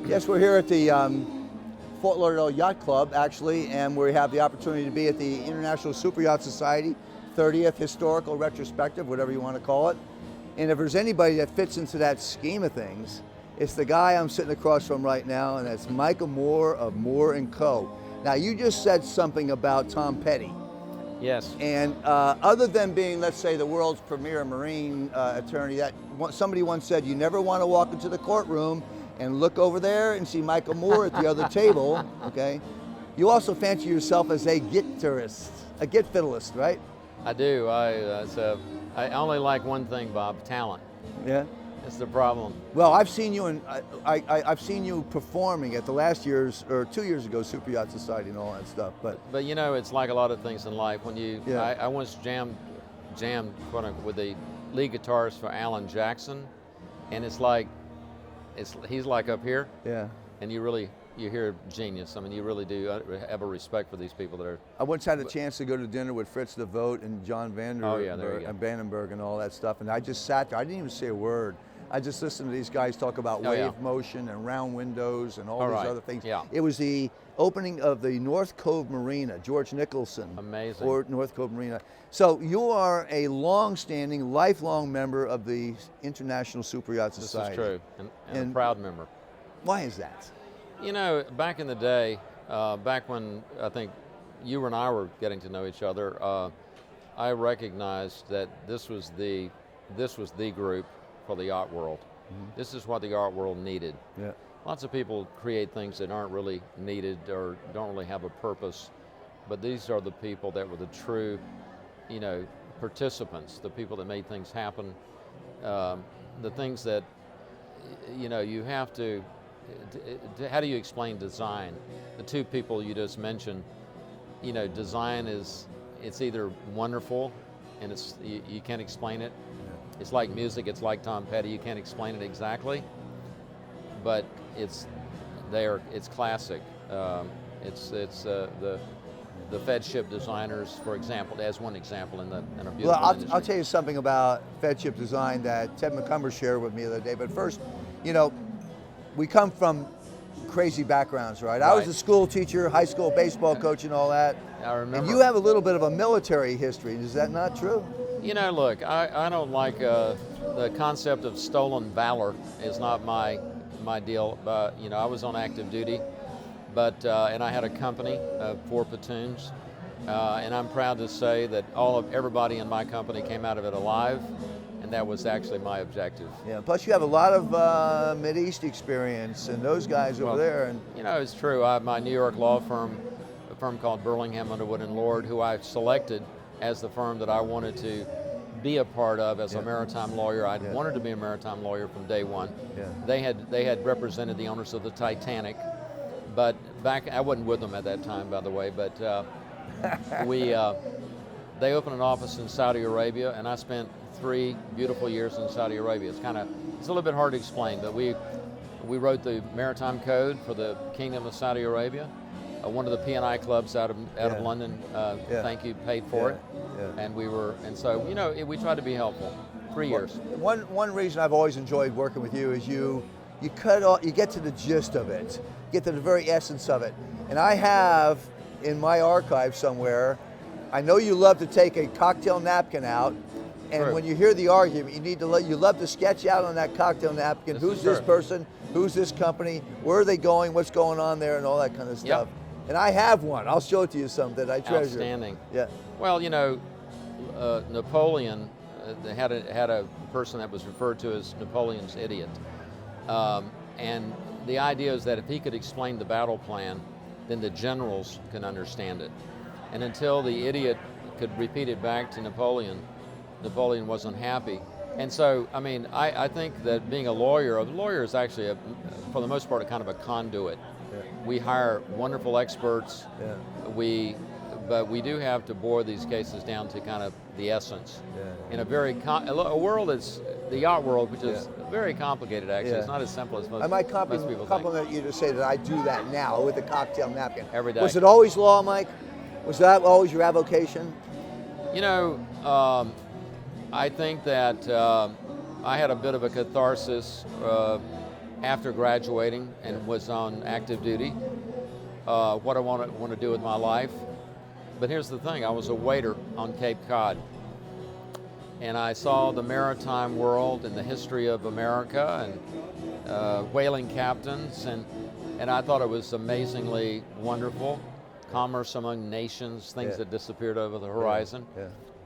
Yes, we're here at the Fort Lauderdale Yacht Club, actually, and we have the opportunity to be at the International Super Yacht Society 30th Historical Retrospective, whatever you want to call it. And if there's anybody that fits into that scheme of things, it's the guy I'm sitting across from right now, and that's Michael Moore of Moore & Co. Now, you just said something about Tom Petty. Yes. And other than being, let's say, the world's premier marine attorney, that somebody once said, you never want to walk into the courtroom and look over there and see Michael Moore at the other table, okay? You also fancy yourself as a guitarist, a git fiddleist, right? I do. I only like one thing, Bob: talent. Yeah. That's the problem. Well, I've seen you I've seen you performing at the last year's or 2 years ago Super Yacht Society and all that stuff. But you know, it's like a lot of things in life. When you, Yeah. I once jammed quote unquote, with the lead guitarist for Alan Jackson, and it's like, he's like up here, yeah. and you hear genius. I mean, you really do have a respect for these people that are. I once had a chance to go to dinner with Fritz DeVoe and John Vandenberg and all that stuff, and I just sat there. I didn't even say a word. I just listened to these guys talk about wave motion and round windows and all these other things. Yeah. It was the opening of the North Cove Marina, George Nicholson. Amazing. Or North Cove Marina. So you are a long-standing, lifelong member of the International Super Yacht Society. This is true, and a proud member. Why is that? You know, back in the day, back when I think you and I were getting to know each other, I recognized that this was the group for the art world. Mm-hmm. This is what the art world needed. Yeah. Lots of people create things that aren't really needed or don't really have a purpose, but these are the people that were the true, you know, participants, the people that made things happen, the things that, you know, you have to, how do you explain design? The two people you just mentioned, you know, design it's either wonderful and you can't explain it. It's like music, it's like Tom Petty, you can't explain it exactly, but it's classic. It's the Fed ship designers, for example, as one example in a beautiful industry. I'll tell you something about Fed ship design that Ted McCumber shared with me the other day, but first, you know, we come from crazy backgrounds, right? I was a school teacher, high school baseball coach and all that. I remember. And you have a little bit of a military history, is that not true? You know, look, I don't like the concept of stolen valor is not my deal. But you know, I was on active duty, but and I had a company of 4 platoons, and I'm proud to say that everybody in my company came out of it alive, and that was actually my objective. Yeah. Plus, you have a lot of Mideast experience, and those guys over there. And you know, it's true. I have my New York law firm, a firm called Burlingham Underwood and Lord, who I selected as the firm that I wanted to be a part of as a maritime lawyer. I wanted to be a maritime lawyer from day one. Yeah. They had represented the owners of the Titanic, but I wasn't with them at that time, by the way. But they opened an office in Saudi Arabia, and I spent 3 beautiful years in Saudi Arabia. It's a little bit hard to explain, but we wrote the maritime code for the Kingdom of Saudi Arabia. One of the P&I clubs out of London, thank you, paid for it, and so you know we tried to be helpful. 3 years. One reason I've always enjoyed working with you is you get to the gist of it, get to the very essence of it. And I have in my archive somewhere, I know you love to take a cocktail napkin out, and when you hear the argument, you love to sketch out on that cocktail napkin who's this person, who's this company, where are they going, what's going on there, and all that kind of stuff. Yep. And I have one. I'll show it to you someday. I treasure. Outstanding. Yeah. Well, you know, Napoleon had a person that was referred to as Napoleon's idiot, and the idea is that if he could explain the battle plan, then the generals can understand it. And until the idiot could repeat it back to Napoleon wasn't happy. And so, I mean, I think that being a lawyer is actually, for the most part, a kind of a conduit. Yeah. We hire wonderful experts, but we do have to boil these cases down to kind of the essence. Yeah. In a very a world that's the yacht world, which is very complicated. Actually, it's not as simple as most. I might most people compliment you to say that I do that now with a cocktail napkin every day. Was it always law, Mike? Was that always your avocation? You know, I think that I had a bit of a catharsis after graduating and was on active duty, what I want to do with my life. But here's the thing, I was a waiter on Cape Cod, and I saw the maritime world and the history of America and whaling captains, and I thought it was amazingly wonderful. Commerce among nations, things that disappeared over the horizon.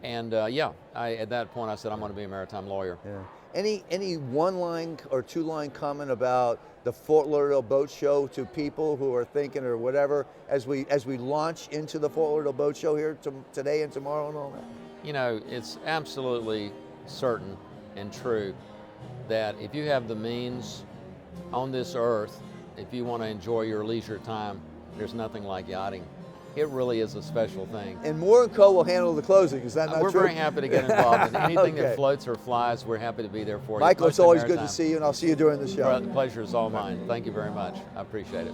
And at that point I said, I'm going to be a maritime lawyer. Any one line or two line comment about the Fort Lauderdale Boat Show to people who are thinking or whatever as we launch into the Fort Lauderdale Boat Show here today and tomorrow and all that? You know, it's absolutely certain and true that if you have the means on this earth, if you want to enjoy your leisure time, there's nothing like yachting. It really is a special thing. And Moore & Co. will handle the closing, is that not true? We're very happy to get involved in anything Okay. that floats or flies. We're happy to be there for you. Michael, it's always good maritime. to see you, and I'll see you during the show. The pleasure is all mine. Thank you very much. I appreciate it.